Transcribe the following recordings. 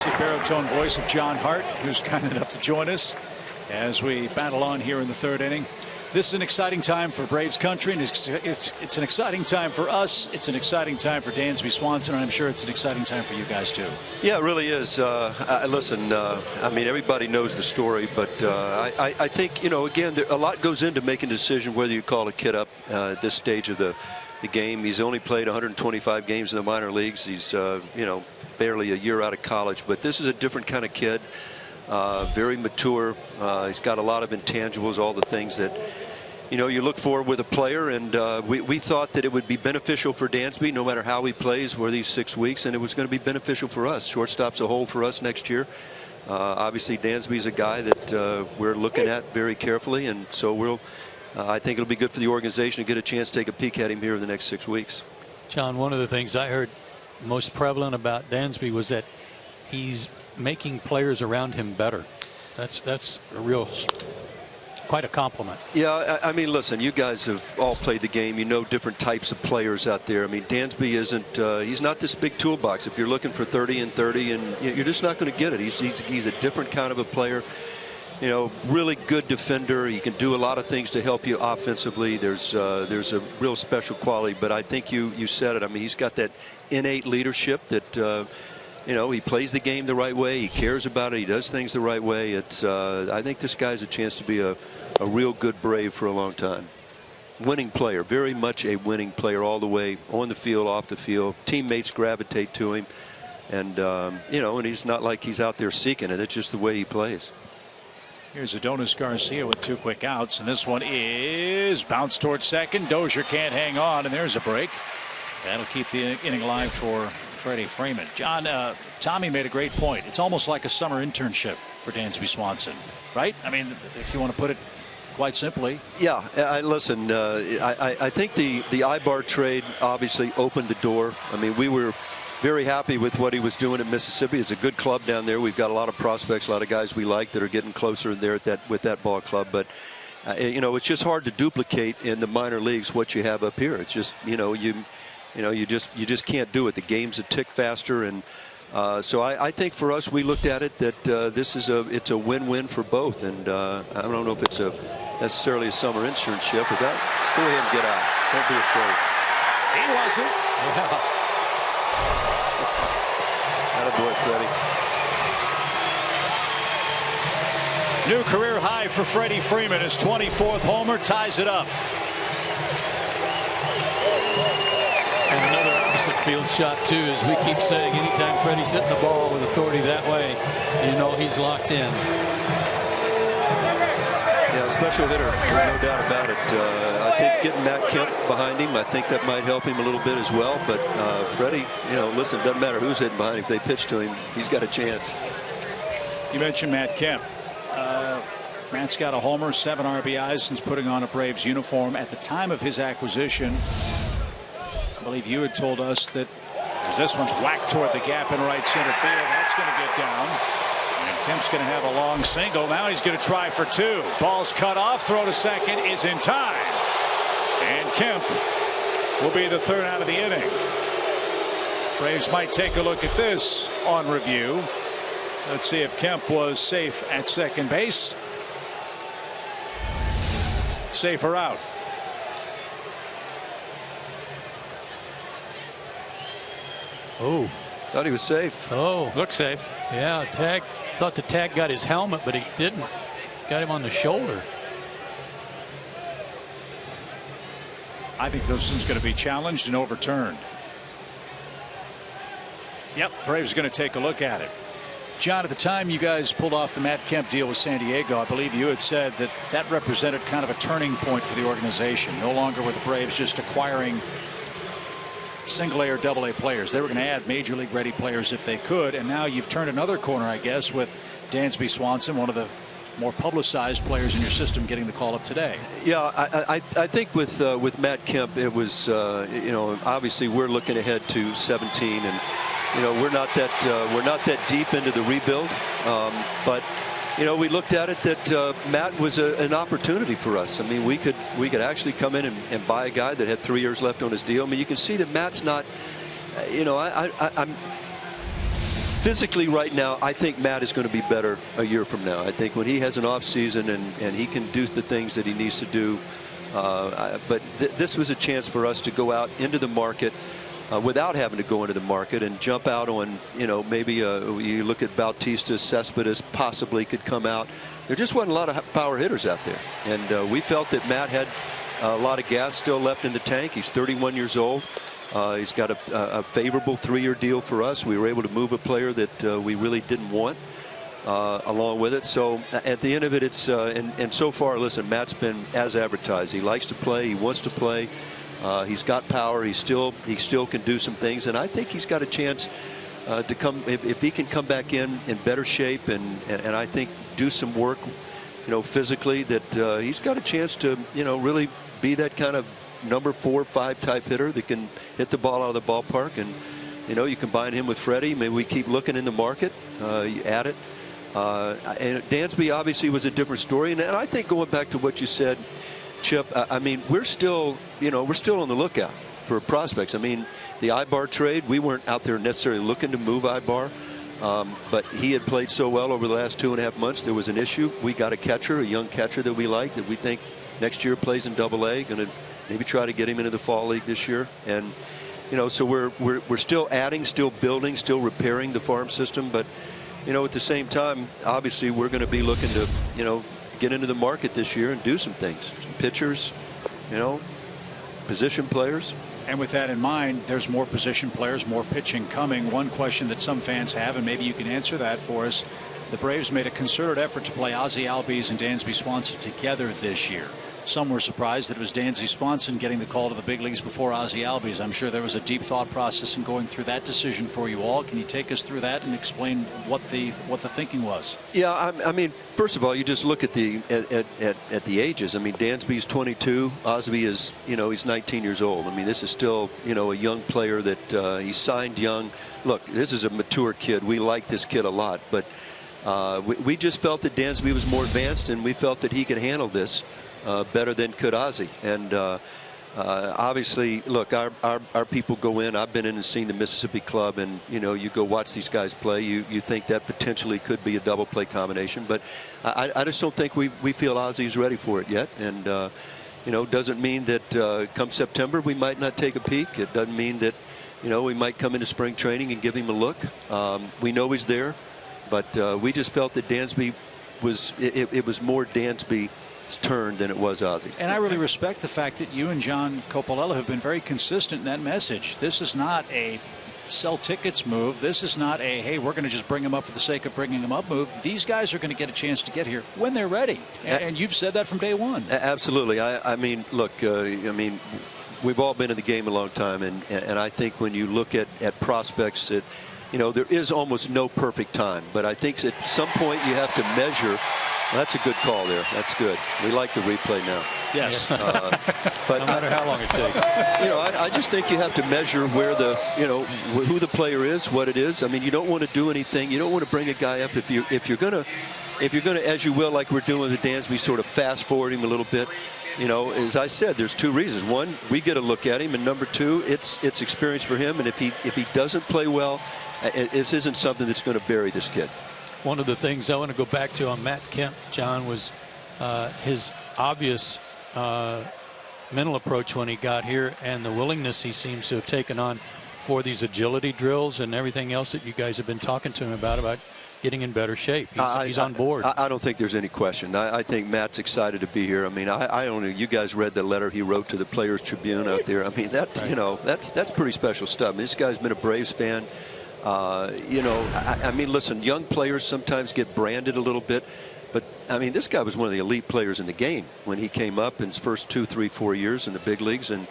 The baritone voice of John Hart, who's kind enough to join us as we battle on here in the third inning. This is an exciting time for Braves country, and it's an exciting time for us. It's an exciting time for Dansby Swanson, and I'm sure it's an exciting time for you guys too. Yeah, it really is. Listen, I mean, everybody knows the story, but I think, again, a lot goes into making a decision whether you call a kid up at this stage of the game. He's only played 125 games in the minor leagues. He's barely a year out of college, but this is a different kind of kid. Very mature. He's got a lot of intangibles, all the things that you look for with a player, and we thought that it would be beneficial for Dansby no matter how he plays for these 6 weeks, and it was going to be beneficial for us. Shortstop's a hole for us next year. Obviously Dansby's a guy that we're looking at very carefully, and so I think it'll be good for the organization to get a chance to take a peek at him here in the next 6 weeks. John, one of the things I heard most prevalent about Dansby was that he's making players around him better. That's quite a compliment. Yeah, I mean, listen, you guys have all played the game. You know different types of players out there. I mean, Dansby isn't he's not this big toolbox. If you're looking for 30 and 30, and you're just not going to get it. He's a different kind of a player. Really good defender. He can do a lot of things to help you offensively. There's a real special quality, but I think you said it. I mean, he's got that innate leadership that he plays the game the right way. He cares about it. He does things the right way. I think this guy's a chance to be a real good Brave for a long time. Winning player, very much a winning player all the way, on the field, off the field. Teammates gravitate to him, and and he's not like he's out there seeking it. It's just the way he plays. Here's Adonis Garcia with 2 quick outs, and this one is bounced towards second. Dozier can't hang on, and there's a break. That'll keep the inning alive for Freddie Freeman. John, Tommy made a great point. It's almost like a summer internship for Dansby Swanson, right? I mean, if you want to put it quite simply. Yeah, listen, I think the Ibar trade obviously opened the door. I mean, we were very happy with what he was doing in Mississippi. It's a good club down there. We've got a lot of prospects, a lot of guys we like that are getting closer there with that ball club. But it's just hard to duplicate in the minor leagues what you have up here. It's just you just can't do it. The game's a tick faster, and so I think for us, we looked at it that it's a win-win for both. And I don't know if it's necessarily a summer internship, but go ahead and get out. Don't be afraid. He wasn't. Yeah. Attaboy, Freddie. New career high for Freddie Freeman. His 24th homer ties it up. And another opposite field shot too, as we keep saying, anytime Freddie's hitting the ball with authority that way, he's locked in. Yeah, special hitter, no doubt about it. I think getting Matt Kemp behind him, I think that might help him a little bit as well. But Freddie, listen, doesn't matter who's hitting behind him. If they pitch to him, he's got a chance. You mentioned Matt Kemp. Matt's got a homer, 7 RBIs since putting on a Braves uniform. At the time of his acquisition, I believe you had told us that as this one's whacked toward the gap in right center field, that's going to get down. And Kemp's going to have a long single. Now he's going to try for 2. Ball's cut off. Throw to second is in time. And Kemp will be the 3rd out of the inning. Braves might take a look at this on review. Let's see if Kemp was safe at second base. Safe or out. Oh, thought he was safe. Oh, looked safe. Yeah, tag. Thought the tag got his helmet, but he didn't. Got him on the shoulder. I think this is going to be challenged and overturned. Yep, Braves are going to take a look at it. John, at the time you guys pulled off the Matt Kemp deal with San Diego, I believe you had said that represented kind of a turning point for the organization. No longer were the Braves just acquiring single-A or double-A players. They were going to add major league ready players if they could, and now you've turned another corner, I guess, with Dansby Swanson, one of the more publicized players in your system, getting the call up today. Yeah, I think with Matt Kemp, it was obviously we're looking ahead to 17, and we're not that deep into the rebuild, but we looked at it that Matt was an opportunity for us. I mean, we could actually come in and buy a guy that had 3 years left on his deal. I mean, you can see that Matt's not, physically right now, I think Matt is going to be better a year from now. I think when he has an off season and he can do the things that he needs to do. But this was a chance for us to go out into the market without having to go into the market and jump out on, maybe you look at Bautista, Cespedes possibly could come out. There just wasn't a lot of power hitters out there. And we felt that Matt had a lot of gas still left in the tank. He's 31 years old. He's got a favorable 3-year deal for us. We were able to move a player that we really didn't want along with it. So at the end of it, it's and so far, listen, Matt's been as advertised. He likes to play. He wants to play. He's got power. He still can do some things. And I think he's got a chance to come if he can come back in better shape and I think do some work, physically, that he's got a chance to, really be that kind of number 4 or 5 type hitter that can hit the ball out of the ballpark. And you combine him with Freddie. Maybe we keep looking in the market. You add it. And Dansby obviously was a different story. And I think going back to what you said, Chip, I mean, we're still on the lookout for prospects. I mean, the Ibar trade, we weren't out there necessarily looking to move Ibar. But he had played so well over the last 2.5 months. There was an issue. We got a catcher, a young catcher that we like, that we think next year plays in Double-A. Going to maybe try to get him into the fall league this year. And so we're still adding, still building, still repairing the farm system. But at the same time, obviously we're going to be looking to get into the market this year and do some things. Some pitchers, position players. And with that in mind, there's more position players, more pitching coming. One question that some fans have, and maybe you can answer that for us, the Braves made a concerted effort to play Ozzie Albies and Dansby Swanson together this year. Some were surprised that it was Dansby Swanson getting the call to the big leagues before Ozzie Albies. I'm sure there was a deep thought process in going through that decision for you all. Can you take us through that and explain what the thinking was? Yeah, I mean, first of all, you just look at the ages. I mean, Dansby's 22, Ozzie is he's 19 years old. I mean, this is still a young player that he signed young. Look, this is a mature kid. We like this kid a lot, but we just felt that Dansby was more advanced, and we felt that he could handle this better than could Ozzie. And obviously, look, our people go in. I've been in and seen the Mississippi Club, and you go watch these guys play. You think that potentially could be a double play combination, but I just don't think we feel Ozzie's ready for it yet. And doesn't mean that come September we might not take a peek. It doesn't mean that we might come into spring training and give him a look. We know he's there, but we just felt that Dansby was it was more Dansby's turn than it was Ozzie's. And I really respect the fact that you and John Coppola have been very consistent in that message. This is not a sell tickets move. This is not a, hey, we're going to just bring them up for the sake of bringing them up move. These guys are going to get a chance to get here when they're ready. And you've said that from day one. Absolutely. I mean, look, we've all been in the game a long time, and I think when you look at prospects, that there is almost no perfect time. But I think at some point you have to measure. That's a good call there. That's good. We like the replay now. Yes. But no matter how long it takes. I just think you have to measure where who the player is, what it is. I mean, you don't want to do anything. You don't want to bring a guy up if you're gonna, as you will, like we're doing with Dansby, sort of fast forward him a little bit. As I said, there's 2 reasons. One, we get a look at him, and number 2, it's experience for him. And if he doesn't play well, this isn't something that's going to bury this kid. One of the things I want to go back to on Matt Kemp, John, was his obvious mental approach when he got here, and the willingness he seems to have taken on for these agility drills and everything else that you guys have been talking to him about getting in better shape. He's on board. I don't think there's any question. I think Matt's excited to be here. I mean, I don't know. You guys read the letter he wrote to the Players Tribune out there. I mean, that's pretty special stuff. I mean, this guy's been a Braves fan. I mean, listen, young players sometimes get branded a little bit, but I mean, this guy was one of the elite players in the game when he came up in his first 2, 3, 4 years in the big leagues. And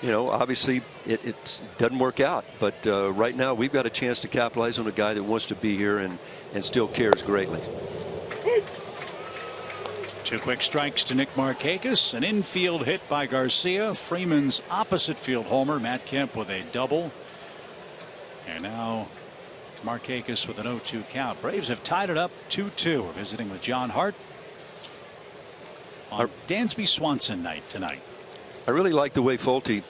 obviously it doesn't work out, but right now we've got a chance to capitalize on a guy that wants to be here and still cares greatly. 2 quick strikes to Nick Markakis. An infield hit by Garcia. Freeman's opposite field homer. Matt Kemp with a double. And now Markakis with an 0-2 count. Braves have tied it up 2-2. We're visiting with John Hart on Dansby Swanson night tonight. I really like the way Fulte,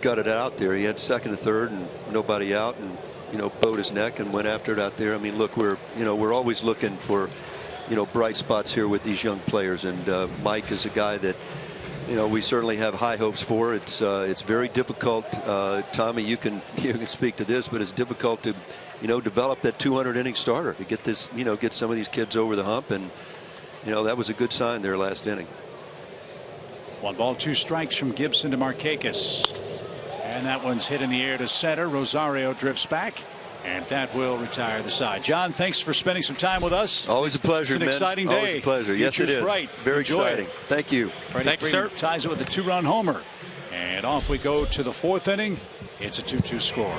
got it out there. He had second and third and nobody out, and bowed his neck and went after it out there. I mean, look, we're always looking for bright spots here with these young players, and Mike is a guy that we certainly have high hopes for. It's very difficult. Tommy, you can speak to this, but it's difficult to develop that 200-inning starter to get this, get some of these kids over the hump, and that was a good sign there last inning. 1 ball, 2 strikes from Gibson to Markakis, and that one's hit in the air to center. Rosario drifts back, and that will retire the side. John, thanks for spending some time with us. Always a pleasure, It's an man. exciting day. Always a pleasure. Yes, it is. Bright. Very Enjoy exciting. it. Thank you. Thank you, sir. Ties it with a 2-run homer, and off we go to the 4th inning. It's a 2-2 score.